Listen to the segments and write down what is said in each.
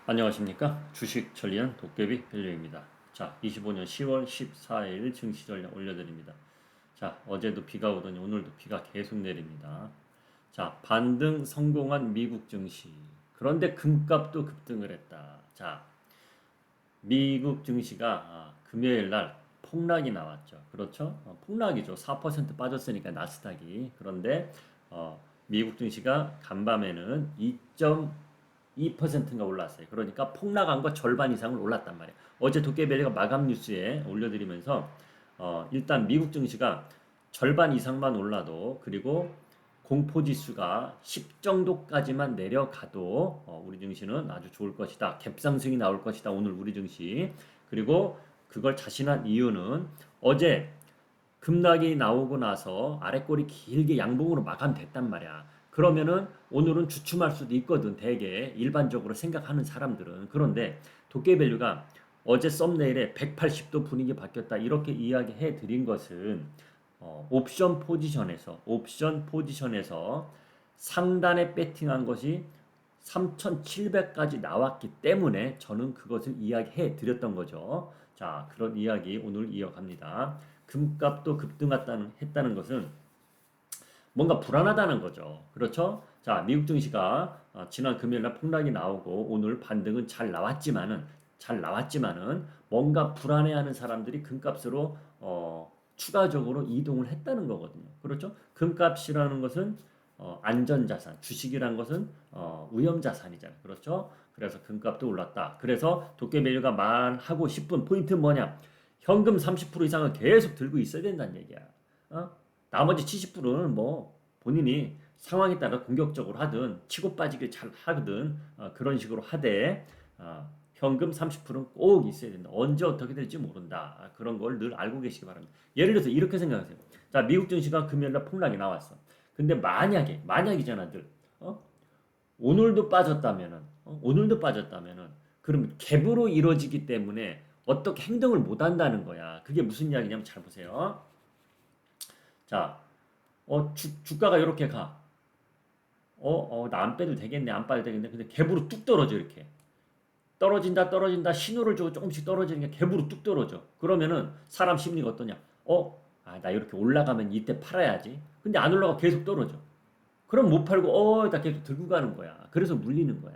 안녕하십니까? 주식 천리안 도깨비 밸류입니다. 자, 25년 10월 14일 증시 전략 올려드립니다. 자, 어제도 비가 오더니 오늘도 비가 계속 내립니다. 자, 반등 성공한 미국 증시. 그런데 금값도 급등을 했다. 자, 미국 증시가 금요일 날 폭락이 나왔죠. 그렇죠? 폭락이죠. 4% 빠졌으니까 나스닥이. 그런데 미국 증시가 간밤에는 2.2%인가 올랐어요. 그러니까 폭락한 거 절반 이상을 올랐단 말이에요. 어제 도깨비가 마감 뉴스에 올려드리면서 일단 미국 증시가 절반 이상만 올라도 그리고 공포지수가 10 정도까지만 내려가도 우리 증시는 아주 좋을 것이다. 갭상승이 나올 것이다. 오늘 우리 증시. 그리고 그걸 자신한 이유는 어제 급락이 나오고 나서 아랫골이 길게 양봉으로 마감됐단 말이야. 그러면은 오늘은 주춤할 수도 있거든. 대개 일반적으로 생각하는 사람들은. 그런데 도깨밸류가 어제 썸네일에 180도 분위기 바뀌었다. 이렇게 이야기해 드린 것은 옵션 포지션에서 상단에 배팅한 것이 3,700까지 나왔기 때문에 저는 그것을 이야기해 드렸던 거죠. 자, 그런 이야기 오늘 이어갑니다. 금값도 했다는 것은 뭔가 불안하다는 거죠. 그렇죠? 자, 미국 증시가 지난 금요일 날 폭락이 나오고 오늘 반등은 잘 나왔지만은 뭔가 불안해하는 사람들이 금값으로 추가적으로 이동을 했다는 거거든요. 그렇죠? 금값이라는 것은 안전자산, 주식이라는 것은 위험자산이잖아요. 그렇죠? 그래서 금값도 올랐다. 그래서 도깨비가 말하고 싶은 포인트는 뭐냐? 현금 30% 이상은 계속 들고 있어야 된다는 얘기야. 어? 나머지 70%는 뭐 본인이 상황에 따라 공격적으로 하든 치고 빠지길 잘 하거든 그런 식으로 하되 현금 30%는 꼭 있어야 된다. 언제 어떻게 될지 모른다. 그런 걸 늘 알고 계시기 바랍니다. 예를 들어서 이렇게 생각하세요. 자, 미국 증시가 금요일날 폭락이 나왔어. 근데 만약이잖아, 늘. 오늘도 빠졌다면은 그러면 갭으로 이루어지기 때문에 어떻게 행동을 못 한다는 거야. 그게 무슨 이야기냐면 잘 보세요. 자, 주가가 이렇게 가. 나 안 빼도 되겠네, 안 빼도 되겠네. 근데 갭으로 뚝 떨어져, 이렇게. 떨어진다, 신호를 주고 조금씩 떨어지는 게 갭으로 뚝 떨어져. 그러면은 사람 심리가 어떠냐? 나 이렇게 올라가면 이때 팔아야지. 근데 안 올라가 계속 떨어져. 그럼 못 팔고, 다 계속 들고 가는 거야. 그래서 물리는 거야.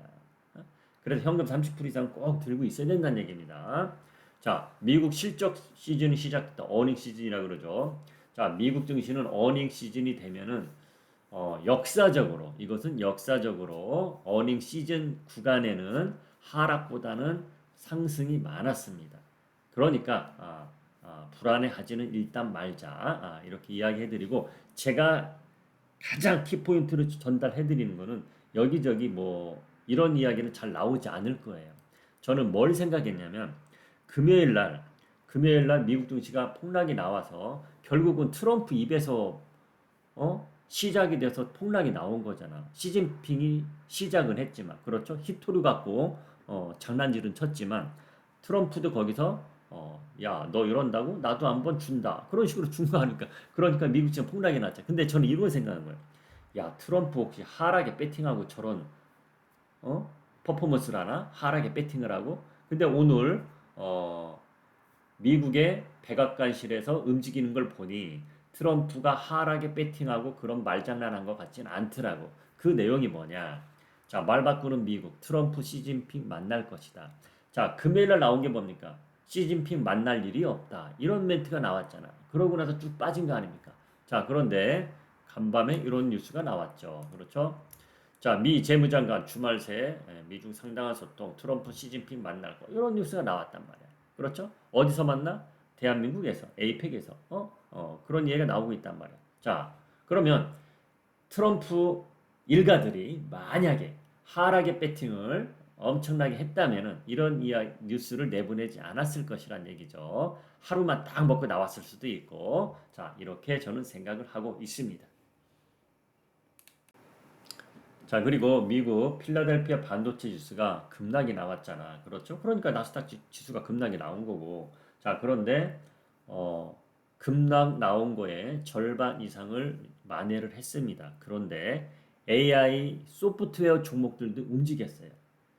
그래서 현금 30% 이상 꼭 들고 있어야 된다는 얘기입니다. 자, 미국 실적 시즌이 시작됐다. 어닝 시즌이라 그러죠. 자, 미국 증시는 어닝 시즌이 되면은 이것은 역사적으로 어닝 시즌 구간에는 하락보다는 상승이 많았습니다. 그러니까 불안해하지는 일단 말자 이렇게 이야기해드리고 제가 가장 키포인트를 전달해드리는 거는 여기저기 뭐 이런 이야기는 잘 나오지 않을 거예요. 저는 뭘 생각했냐면 금요일 날 미국 증시가 폭락이 나와서 결국은 트럼프 입에서 시작이 돼서 폭락이 나온 거잖아. 시진핑이 시작은 했지만 그렇죠? 히토류 갖고 장난질은 쳤지만 트럼프도 거기서 야, 너 이런다고? 나도 한번 준다. 그런 식으로 준 거 아니까. 그러니까 미국 지금 폭락이 났죠. 근데 저는 이런 생각하는 거예요. 야, 트럼프 혹시 하락에 배팅하고 저런 퍼포먼스를 하나? 하락에 배팅을 하고? 근데 오늘 미국의 백악관실에서 움직이는 걸 보니 트럼프가 하락에 배팅하고 그런 말장난한 것 같진 않더라고. 그 내용이 뭐냐? 자, 말 바꾸는 미국, 트럼프, 시진핑 만날 것이다. 자, 금요일날 나온 게 뭡니까? 시진핑 만날 일이 없다. 이런 멘트가 나왔잖아. 그러고 나서 쭉 빠진 거 아닙니까? 자, 그런데 간밤에 이런 뉴스가 나왔죠. 그렇죠? 자, 미 재무장관 주말 새 미중 상당한 소통, 트럼프, 시진핑 만날 거 이런 뉴스가 나왔단 말이야. 그렇죠? 어디서 만나? 대한민국에서, 에이펙에서 그런 얘기가 나오고 있단 말이야. 자, 그러면 트럼프 일가들이 만약에 하락의 배팅을 엄청나게 했다면은 이런 뉴스를 내보내지 않았을 것이란 얘기죠. 하루만 딱 먹고 나왔을 수도 있고, 자, 이렇게 저는 생각을 하고 있습니다. 자, 그리고 미국 필라델피아 반도체 지수가 급락이 나왔잖아. 그렇죠? 그러니까 나스닥 지수가 급락이 나온 거고. 자, 그런데 급락 나온 거에 절반 이상을 만회를 했습니다. 그런데 AI 소프트웨어 종목들도 움직였어요.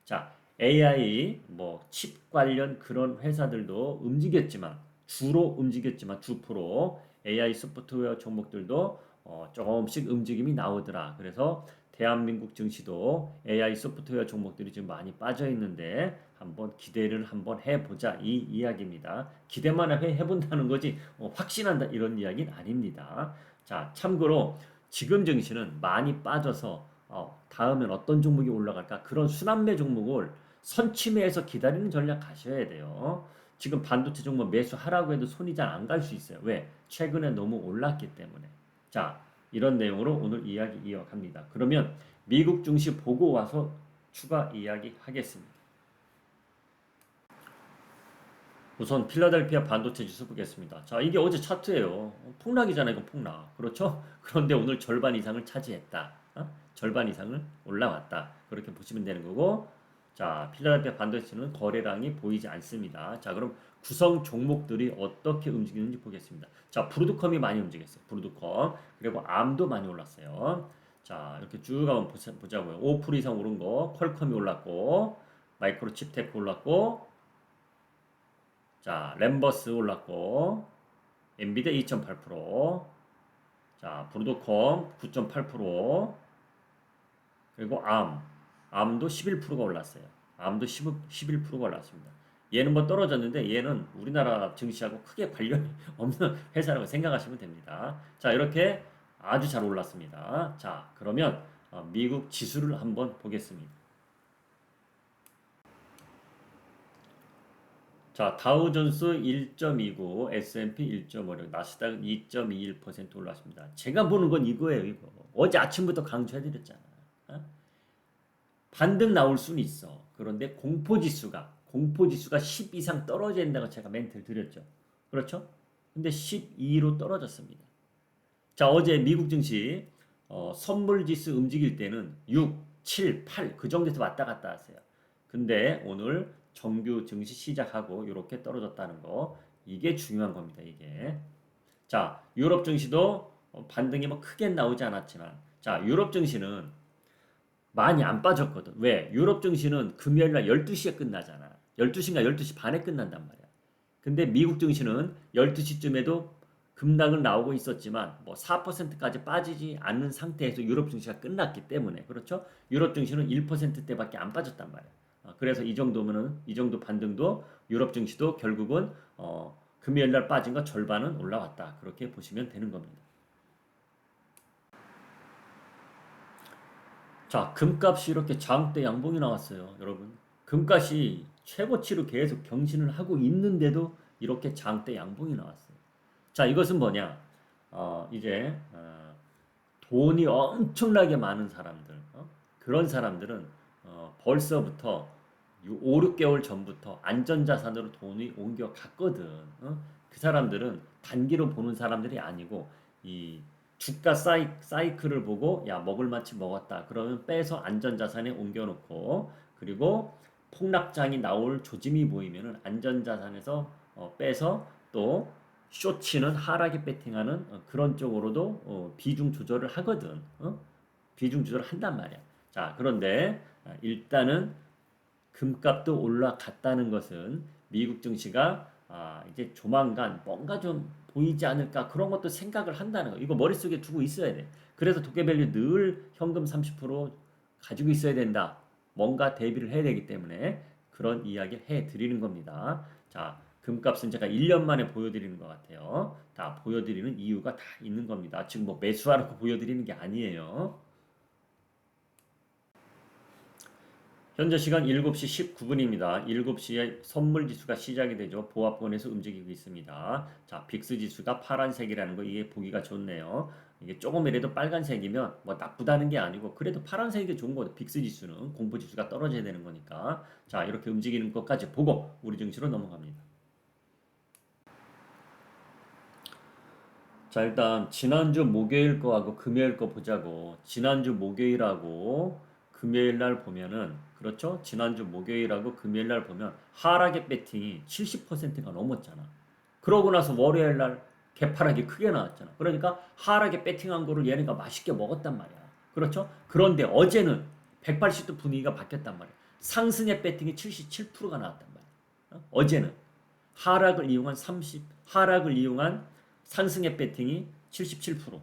자, AI 뭐 칩 관련 그런 회사들도 움직였지만 주로 움직였지만 주프로 AI 소프트웨어 종목들도 조금씩 움직임이 나오더라. 그래서 대한민국 증시도 AI 소프트웨어 종목들이 지금 많이 빠져 있는데 한번 기대를 한번 해보자 이 이야기입니다. 기대만 해본다는 거지 확신한다 이런 이야기는 아닙니다. 자, 참고로 지금 증시는 많이 빠져서 다음엔 어떤 종목이 올라갈까 그런 순환매 종목을 선침해서 기다리는 전략 가셔야 돼요. 지금 반도체 종목 매수하라고 해도 손이 잘 안 갈 수 있어요. 왜? 최근에 너무 올랐기 때문에. 자, 이런 내용으로 오늘 이야기 이어갑니다. 그러면 미국 증시 보고 와서 추가 이야기 하겠습니다. 우선 필라델피아 반도체 지수 보겠습니다. 자, 이게 어제 차트예요. 폭락이잖아요, 이거 폭락. 그렇죠? 그런데 오늘 절반 이상을 차지했다. 절반 이상을 올라왔다. 그렇게 보시면 되는 거고. 자, 필라델피아 반도체는 거래량이 보이지 않습니다. 자, 그럼 구성 종목들이 어떻게 움직이는지 보겠습니다. 자, 브루드컴이 많이 움직였어요. 브루드컴. 그리고 암도 많이 올랐어요. 자, 이렇게 쭉 한번 보자고요. 5% 이상 오른 거, 퀄컴이 올랐고, 마이크로칩 테크 올랐고, 자, 램버스 올랐고, 엔비디아 2.8%, 자, 브루드컴 9.8%, 그리고 암도 11%가 올랐어요. 암도 11%가 올랐습니다. 얘는 뭐 떨어졌는데 얘는 우리나라 증시하고 크게 관련이 없는 회사라고 생각하시면 됩니다. 자, 이렇게 아주 잘 올랐습니다. 자, 그러면 미국 지수를 한번 보겠습니다. 자, 다우존스 1.29, S&P 1.56, 나스닥 2.21% 올랐습니다. 제가 보는 건 이거예요, 이거. 어제 아침부터 강조해드렸잖아. 반등 나올 수는 있어. 그런데 공포지수가 10 이상 떨어져야 된다고 제가 멘트를 드렸죠. 그렇죠? 근데 12로 떨어졌습니다. 자, 어제 미국 증시 선물지수 움직일 때는 6, 7, 8 그 정도에서 왔다 갔다 하세요. 근데 오늘 정규 증시 시작하고 이렇게 떨어졌다는 거 이게 중요한 겁니다. 이게. 자, 유럽 증시도 반등이 뭐 크게 나오지 않았지만 자, 유럽 증시는 많이 안 빠졌거든. 왜? 유럽 증시는 금요일 날 12시에 끝나잖아. 12시인가 12시 반에 끝난단 말이야. 근데 미국 증시는 12시쯤에도 급락을 나오고 있었지만 뭐 4%까지 빠지지 않는 상태에서 유럽 증시가 끝났기 때문에 그렇죠? 유럽 증시는 1%대밖에 안 빠졌단 말이야. 그래서 이 정도면은 이 정도 반등도 유럽 증시도 결국은 금요일 날 빠진 거 절반은 올라왔다. 그렇게 보시면 되는 겁니다. 자, 금값이 이렇게 장대 양봉이 나왔어요, 여러분. 금값이 최고치로 계속 경신을 하고 있는데도 이렇게 장대 양봉이 나왔어요. 자, 이것은 뭐냐? 이제 돈이 엄청나게 많은 사람들, 그런 사람들은 벌써부터 5, 6개월 전부터 안전자산으로 돈이 옮겨갔거든. 그 사람들은 단기로 보는 사람들이 아니고 이 주가 사이클을 보고 야 먹을 만치 먹었다. 그러면 빼서 안전자산에 옮겨놓고 그리고 폭락장이 나올 조짐이 보이면은 안전자산에서 빼서 또 쇼치는 하락에 배팅하는 그런 쪽으로도 비중 조절을 하거든. 비중 조절을 한단 말이야. 자, 그런데 일단은 금값도 올라갔다는 것은 미국 증시가 이제 조만간 뭔가 좀 보이지 않을까 그런 것도 생각을 한다는 거. 이거 머릿속에 두고 있어야 돼. 그래서 도깨밸류 늘 현금 30% 가지고 있어야 된다. 뭔가 대비를 해야 되기 때문에 그런 이야기를 해 드리는 겁니다. 자, 금값은 제가 1년 만에 보여드리는 것 같아요. 다 보여드리는 이유가 다 있는 겁니다. 지금 뭐 매수하라고 보여드리는 게 아니에요. 현재 시간 7시 19분입니다. 7시에 선물 지수가 시작이 되죠. 보합권에서 움직이고 있습니다. 자, 빅스 지수가 파란색이라는 거 이게 보기가 좋네요. 이게 조금이라도 빨간색이면 뭐 나쁘다는 게 아니고 그래도 파란색이 좋은 거죠. 빅스 지수는 공포 지수가 떨어져야 되는 거니까. 자, 이렇게 움직이는 것까지 보고 우리 증시로 넘어갑니다. 자, 일단 지난주 목요일 거하고 금요일 거 보자고. 지난주 목요일하고 금요일 날 보면은 그렇죠? 지난주 목요일하고 금요일 날 보면 하락의 배팅이 70%가 넘었잖아. 그러고 나서 월요일 날 개파락이 크게 나왔잖아. 그러니까 하락에 배팅한 거를 얘네가 맛있게 먹었단 말이야. 그렇죠? 그런데 어제는 180도 분위기가 바뀌었단 말이야. 상승의 배팅이 77%가 나왔단 말이야. 어제는 하락을 이용한 상승의 배팅이 77%,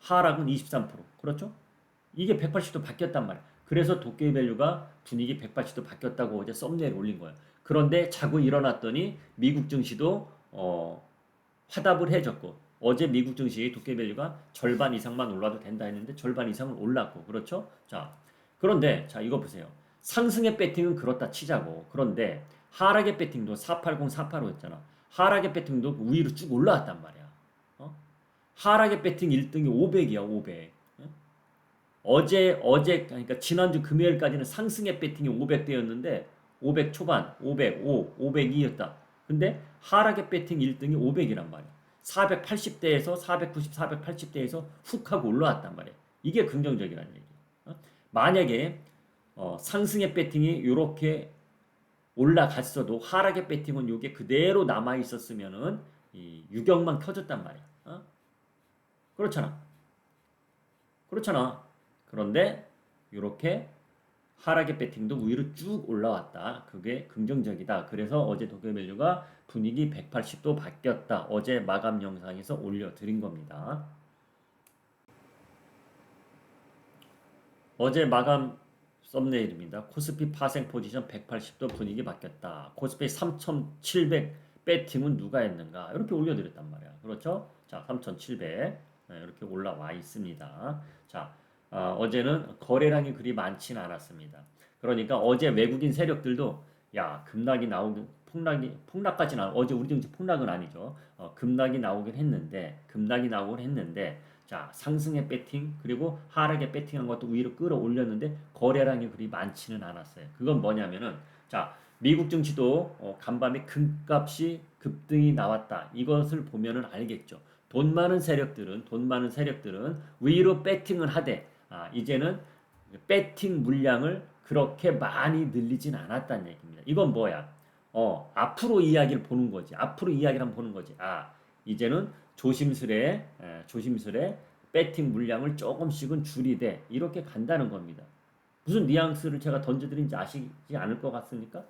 하락은 23%. 그렇죠? 이게 180도 바뀌었단 말이야. 그래서 도깨비 밸류가 분위기 180도 바뀌었다고 어제 썸네일 올린 거야. 그런데 자고 일어났더니 미국 증시도 화답을 해줬고, 어제 미국 증시 도깨비 밸류가 절반 이상만 올라도 된다 했는데 절반 이상은 올랐고, 그렇죠? 자, 그런데 자 이거 보세요. 상승의 배팅은 그렇다 치자고. 그런데 하락의 배팅도 480, 485였잖아. 하락의 배팅도 위로 쭉 올라왔단 말이야. 어? 하락의 배팅 1등이 500이야, 500. 그러니까 지난주 금요일까지는 상승의 배팅이 500대였는데 500 초반, 505, 502였다. 근데 하락의 배팅 1등이 500이란 말이야. 480대에서 490, 480대에서 훅 하고 올라왔단 말이야. 이게 긍정적이라는 얘기야. 만약에 상승의 배팅이 이렇게 올라갔어도 하락의 배팅은 요게 그대로 남아 있었으면은 이 유격만 켜졌단 말이야. 그렇잖아. 그렇잖아. 그런데 이렇게 하락의 배팅도 위로 쭉 올라왔다. 그게 긍정적이다. 그래서 어제 도쿄밸류가 분위기 180도 바뀌었다. 어제 마감 영상에서 올려드린 겁니다. 어제 마감 썸네일입니다. 코스피 파생 포지션 180도 분위기 바뀌었다. 코스피 3,700 배팅은 누가 했는가? 이렇게 올려드렸단 말이야. 그렇죠? 자, 3,700 이렇게 올라와 있습니다. 자, 어제는 거래량이 그리 많지는 않았습니다. 그러니까 어제 외국인 세력들도 야 급락이 나오긴 폭락까지는 어제 우리 증시 폭락은 아니죠. 급락이 나오긴 했는데 자 상승의 배팅 그리고 하락의 배팅한 것도 위로 끌어올렸는데 거래량이 그리 많지는 않았어요. 그건 뭐냐면은 자 미국 증시도 간밤에 금값이 급등이 나왔다. 이것을 보면은 알겠죠. 돈 많은 세력들은 위로 배팅을 하되 이제는 배팅 물량을 그렇게 많이 늘리진 않았다는 얘기입니다. 이건 뭐야? 앞으로 이야기를 보는 거지. 앞으로 이야기를 한번 보는 거지. 이제는 조심스레 배팅 물량을 조금씩은 줄이되 이렇게 간다는 겁니다. 무슨 뉘앙스를 제가 던져드린지 아시지 않을 것 같습니까?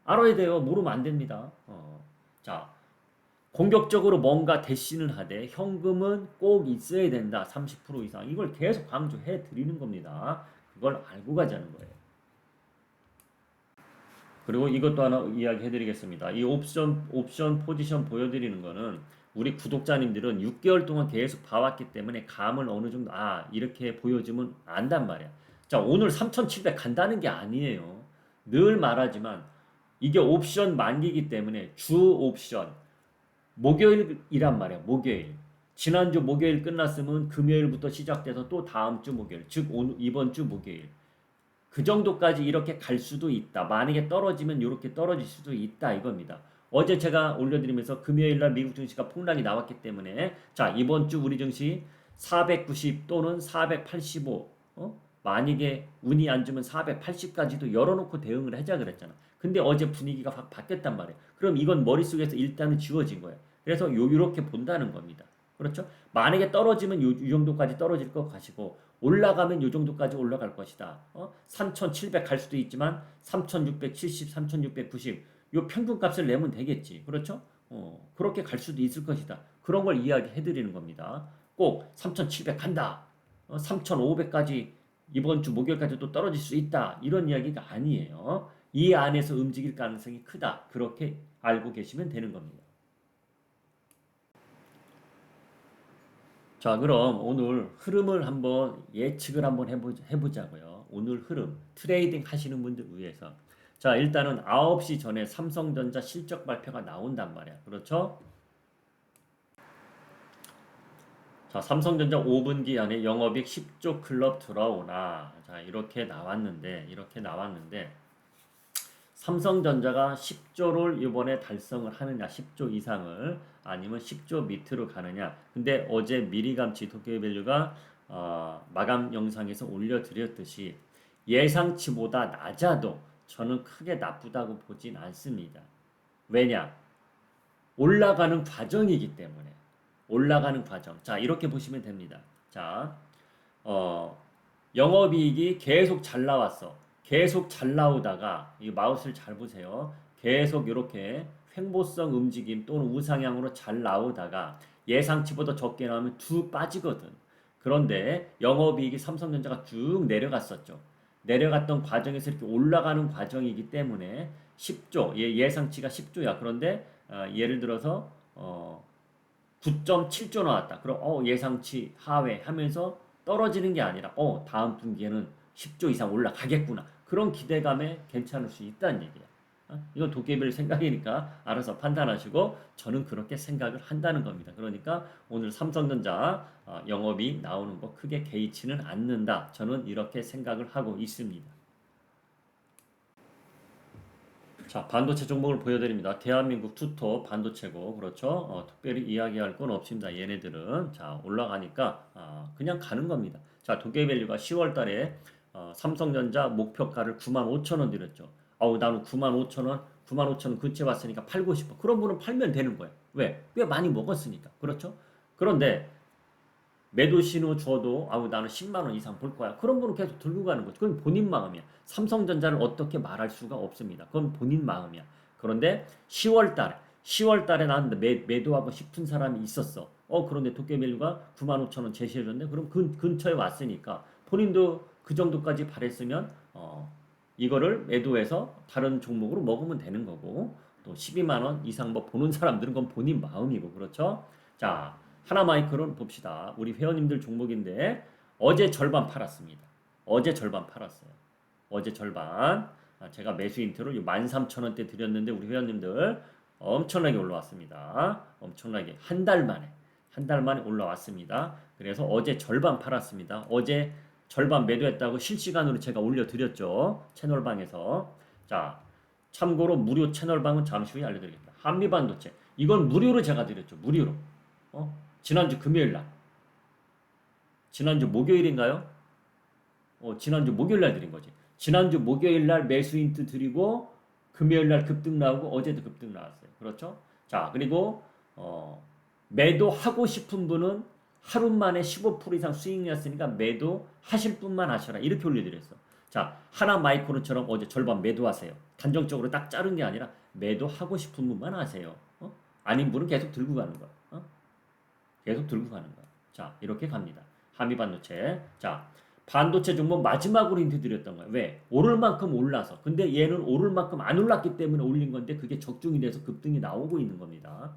알아야 돼요. 모르면 안 됩니다. 자, 공격적으로 뭔가 대신을 하되 현금은 꼭 있어야 된다. 30% 이상. 이걸 계속 강조해 드리는 겁니다. 그걸 알고 가자는 거예요. 그리고 이것도 하나 이야기해 드리겠습니다. 이 옵션 포지션 보여드리는 거는 우리 구독자님들은 6개월 동안 계속 봐왔기 때문에 감을 어느 정도 이렇게 보여주면 안단 말이야. 자, 오늘 3,700 간다는 게 아니에요. 늘 말하지만 이게 옵션 만기이기 때문에 주 옵션 목요일이란 말이야. 목요일. 지난주 목요일 끝났으면 금요일부터 시작돼서 또 다음 주 목요일, 즉 오늘 이번 주 목요일. 그 정도까지 이렇게 갈 수도 있다. 만약에 떨어지면 이렇게 떨어질 수도 있다 이겁니다. 어제 제가 올려드리면서 금요일 날 미국 증시가 폭락이 나왔기 때문에 자 이번 주 우리 증시 490 또는 485 만약에 운이 안 주면 480까지도 열어놓고 대응을 하자 그랬잖아. 근데 어제 분위기가 확 바뀌었단 말이에요. 그럼 이건 머릿속에서 일단은 지워진 거예요. 그래서 요렇게 본다는 겁니다. 그렇죠? 만약에 떨어지면 이 정도까지 떨어질 것 같이고 올라가면 이 정도까지 올라갈 것이다. 3,700 갈 수도 있지만 3,670, 3,690 요 평균값을 내면 되겠지. 그렇죠? 그렇게 갈 수도 있을 것이다. 그런 걸 이야기해 드리는 겁니다. 꼭 3,700 간다. 3,500까지 이번 주 목요일까지 또 떨어질 수 있다. 이런 이야기가 아니에요. 이 안에서 움직일 가능성이 크다. 그렇게 알고 계시면 되는 겁니다. 자, 그럼 오늘 흐름을 한번 예측을 한번 해보자고요. 오늘 흐름, 트레이딩 하시는 분들 위해서. 자, 일단은 9시 전에 삼성전자 실적 발표가 나온단 말이야. 그렇죠? 자, 삼성전자 5분기 안에 영업이익 10조 클럽 들어오나. 자, 이렇게 나왔는데 삼성전자가 10조를 이번에 달성을 하느냐, 10조 이상을 아니면 10조 밑으로 가느냐. 근데 어제 미리감치 도쿄밸류가 마감 영상에서 올려드렸듯이 예상치보다 낮아도 저는 크게 나쁘다고 보진 않습니다. 왜냐? 올라가는 과정이기 때문에. 올라가는 과정. 자, 이렇게 보시면 됩니다. 자, 영업이익이 계속 잘 나왔어. 계속 잘 나오다가 이 마우스를 잘 보세요. 계속 이렇게 횡보성 움직임 또는 우상향으로 잘 나오다가 예상치보다 적게 나오면 쭉 빠지거든. 그런데 영업이익이 삼성전자가 쭉 내려갔었죠. 내려갔던 과정에서 이렇게 올라가는 과정이기 때문에 10조, 예상치가 10조야. 그런데 예를 들어서 9.7조 나왔다. 그럼 예상치 하회 하면서 떨어지는 게 아니라 다음 분기에는 10조 이상 올라가겠구나. 그런 기대감에 괜찮을 수 있다는 얘기야. 이건 도깨비의 생각이니까 알아서 판단하시고 저는 그렇게 생각을 한다는 겁니다. 그러니까 오늘 삼성전자 영업이 나오는 거 크게 개의치는 않는다. 저는 이렇게 생각을 하고 있습니다. 자, 반도체 종목을 보여드립니다. 대한민국 투톱 반도체고, 그렇죠? 특별히 이야기할 건 없습니다. 얘네들은. 자, 올라가니까, 그냥 가는 겁니다. 자, 도깨밸류가 10월 달에, 삼성전자 목표가를 95,000원 드렸죠. 나는 95,000원, 95,000원 근처에 왔으니까 팔고 싶어. 그런 분은 팔면 되는 거예요. 왜? 꽤 많이 먹었으니까. 그렇죠? 그런데, 매도 신호 줘도 나는 10만 원 이상 볼 거야. 그런 분은 계속 들고 가는 거죠. 그건 본인 마음이야. 삼성전자를 어떻게 말할 수가 없습니다. 그건 본인 마음이야. 그런데 10월 달에 나는 매도하고 싶은 사람이 있었어. 그런데 도깨밸류가 95,000원 제시해줬는데 그럼 근처에 왔으니까 본인도 그 정도까지 바랬으면 이거를 매도해서 다른 종목으로 먹으면 되는 거고 또 12만 원 이상 뭐 보는 사람들은 그건 본인 마음이고 그렇죠? 자, 하나마이크론 봅시다. 우리 회원님들 종목인데 어제 절반 팔았습니다. 어제 절반 팔았어요. 어제 절반. 제가 매수 인트를 13,000원대 드렸는데 우리 회원님들 엄청나게 올라왔습니다. 엄청나게 한 달 만에 올라왔습니다. 그래서 어제 절반 팔았습니다. 어제 절반 매도했다고 실시간으로 제가 올려드렸죠. 채널방에서. 자, 참고로 무료 채널방은 잠시 후에 알려드리겠습니다. 한미반도체. 이건 무료로 제가 드렸죠. 무료로. 지난주 금요일 날. 지난주 목요일인가요? 지난주 목요일 날 드린 거지. 지난주 목요일 날 매수 인트 드리고 금요일 날 급등 나오고 어제도 급등 나왔어요. 그렇죠? 자, 그리고 매도하고 싶은 분은 하루 만에 15% 이상 수익 났으니까 매도하실 분만 하셔라. 이렇게 올려드렸어. 자, 하나 마이크론처럼 어제 절반 매도하세요. 단정적으로 딱 자른 게 아니라 매도하고 싶은 분만 하세요. 아닌 분은 계속 들고 가는 거야. 계속 들고 가는 거야. 자, 이렇게 갑니다. 한미반도체. 자, 반도체 종목 마지막으로 힌트 드렸던 거예요. 왜? 오를 만큼 올라서. 근데 얘는 오를 만큼 안 올랐기 때문에 올린 건데 그게 적중이 돼서 급등이 나오고 있는 겁니다.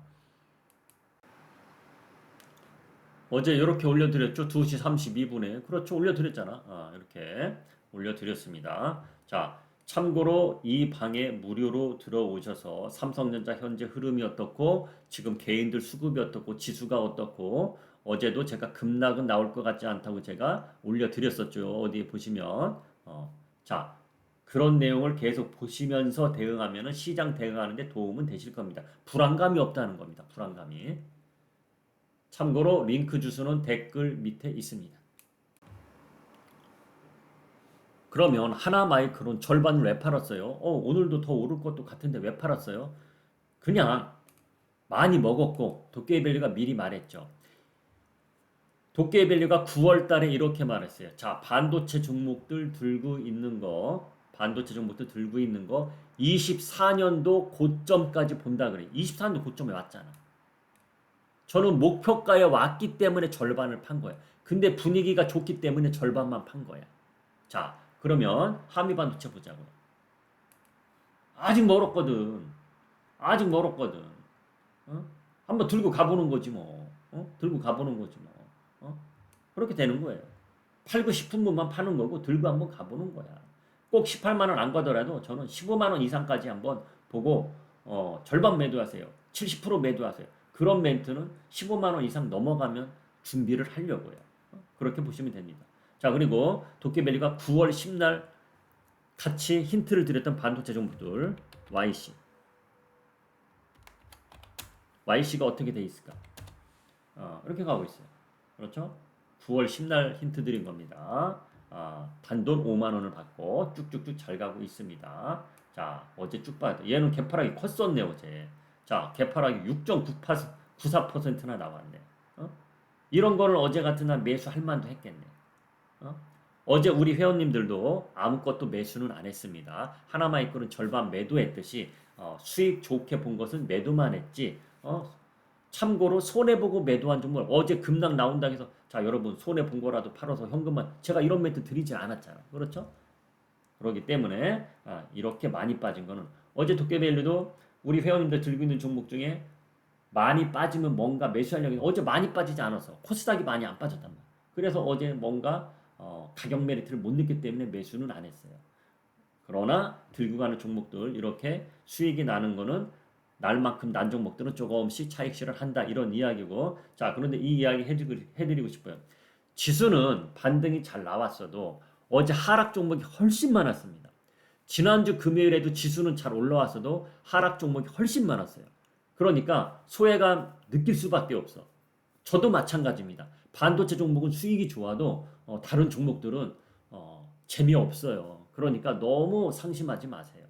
어제 이렇게 올려드렸죠. 2시 32분에. 그렇죠. 올려드렸잖아. 이렇게 올려드렸습니다. 자, 참고로 이 방에 무료로 들어오셔서 삼성전자 현재 흐름이 어떻고 지금 개인들 수급이 어떻고 지수가 어떻고 어제도 제가 급락은 나올 것 같지 않다고 제가 올려드렸었죠. 어디 보시면 자, 그런 내용을 계속 보시면서 대응하면은 시장 대응하는데 도움은 되실 겁니다. 불안감이 없다는 겁니다. 불안감이. 참고로 링크 주소는 댓글 밑에 있습니다. 그러면 하나 마이크론 절반을 왜 팔았어요? 오늘도 더 오를 것도 같은데 왜 팔았어요? 그냥 많이 먹었고 도깨비밸류가 미리 말했죠. 도깨비밸류가 9월 달에 이렇게 말했어요. 자, 반도체 종목들 들고 있는 거 24년도 고점까지 본다 그래. 24년도 고점에 왔잖아. 저는 목표가에 왔기 때문에 절반을 판 거야. 근데 분위기가 좋기 때문에 절반만 판 거야. 자, 그러면 한미반도체 보자고요. 아직 멀었거든. 아직 멀었거든. 한번 들고 가보는 거지 뭐. 들고 가보는 거지 뭐. 그렇게 되는 거예요. 팔고 싶은 분만 파는 거고 들고 한번 가보는 거야. 꼭 18만 원 안 가더라도 저는 15만 원 이상까지 한번 보고 절반 매도하세요. 70% 매도하세요. 그런 멘트는 15만 원 이상 넘어가면 준비를 하려고요. 그렇게 보시면 됩니다. 자, 그리고 도깨밸류가 9월 10날 같이 힌트를 드렸던 반도체 종목들 YC. YC가 어떻게 돼 있을까? 이렇게 가고 있어요. 그렇죠? 9월 10날 힌트 드린 겁니다. 단돈 5만 원을 받고 쭉쭉쭉 잘 가고 있습니다. 자, 어제 쭉 봐야 돼. 얘는 개파락이 컸었네 어제. 자, 개파락이 6.94%나 나왔네. 이런 거를 어제 같은 날 매수할 만도 했겠네. 어제 우리 회원님들도 아무것도 매수는 안 했습니다. 하나마이크로는 절반 매도했듯이 수익 좋게 본 것은 매도만 했지. 참고로 손해보고 매도한 종목 어제 급락 나온다고 해서 자 여러분 손해본 거라도 팔아서 현금만 제가 이런 멘트 드리질 않았잖아. 그렇죠? 그렇기 때문에 이렇게 많이 빠진 거는 어제 도깨밸류도 우리 회원님들 들고 있는 종목 중에 많이 빠지면 뭔가 매수하려고 했는데 어제 많이 빠지지 않아서 코스닥이 많이 안 빠졌단 말이야. 그래서 어제 뭔가 가격 메리트를 못 느꼈기 때문에 매수는 안 했어요. 그러나 들고 가는 종목들 이렇게 수익이 나는 거는 날만큼 난 종목들은 조금씩 차익실을 한다 이런 이야기고 자 그런데 이 이야기 해드리고 싶어요. 지수는 반등이 잘 나왔어도 어제 하락 종목이 훨씬 많았습니다. 지난주 금요일에도 지수는 잘 올라왔어도 하락 종목이 훨씬 많았어요. 그러니까 소외감 느낄 수밖에 없어. 저도 마찬가지입니다. 반도체 종목은 수익이 좋아도 다른 종목들은 재미없어요. 그러니까 너무 상심하지 마세요.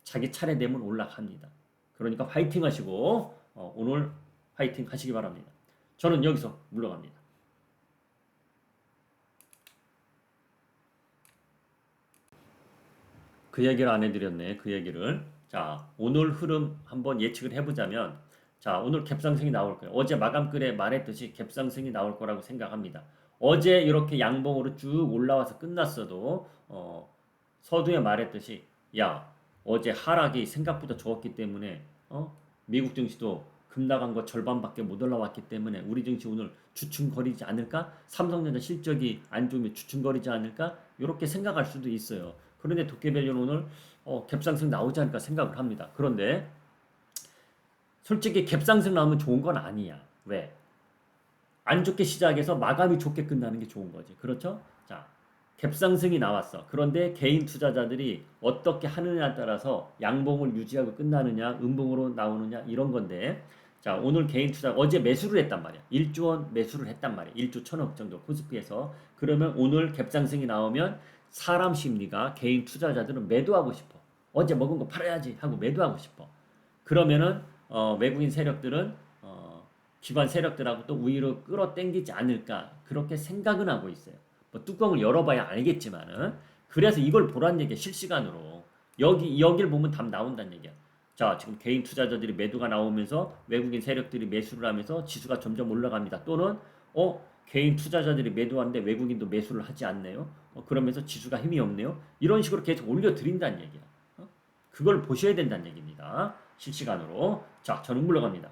자기 차례 되면 올라갑니다. 그러니까 화이팅 하시고 오늘 화이팅 하시기 바랍니다. 저는 여기서 물러갑니다. 그 얘기를 안 해드렸네. 그 얘기를. 자, 오늘 흐름 한번 예측을 해보자면 자, 오늘 갭상승이 나올 거예요. 어제 마감글에 말했듯이 갭상승이 나올 거라고 생각합니다. 어제 이렇게 양봉으로 쭉 올라와서 끝났어도 서두에 말했듯이 야, 어제 하락이 생각보다 적었기 때문에 미국 증시도 급락한 거 절반밖에 못 올라왔기 때문에 우리 증시 오늘 주춤거리지 않을까? 삼성전자 실적이 안 좋으면 주춤거리지 않을까? 이렇게 생각할 수도 있어요. 그런데 도깨밸류는 오늘 갭상승 나오지 않을까 생각을 합니다. 그런데 솔직히 갭상승 나오면 좋은 건 아니야. 왜? 안 좋게 시작해서 마감이 좋게 끝나는 게 좋은 거지. 그렇죠? 자, 갭상승이 나왔어. 그런데 개인 투자자들이 어떻게 하느냐에 따라서 양봉을 유지하고 끝나느냐, 음봉으로 나오느냐 이런 건데 자, 오늘 개인 투자 어제 매수를 했단 말이야. 1조 원 매수를 했단 말이야. 1조 1천억 정도 코스피에서. 그러면 오늘 갭상승이 나오면 사람 심리가 개인 투자자들은 매도하고 싶어. 어제 먹은 거 팔아야지 하고 매도하고 싶어. 그러면은 외국인 세력들은 기관 세력들하고 또 우위로 끌어당기지 않을까 그렇게 생각은 하고 있어요. 뭐 뚜껑을 열어봐야 알겠지만은 그래서 이걸 보란 얘기야. 실시간으로 여기를 보면 답 나온다는 얘기야. 자 지금 개인 투자자들이 매도가 나오면서 외국인 세력들이 매수를 하면서 지수가 점점 올라갑니다. 또는 개인 투자자들이 매도하는데 외국인도 매수를 하지 않네요. 그러면서 지수가 힘이 없네요. 이런 식으로 계속 올려드린다는 얘기야. 그걸 보셔야 된다는 얘기입니다. 실시간으로. 자, 저는 물러갑니다.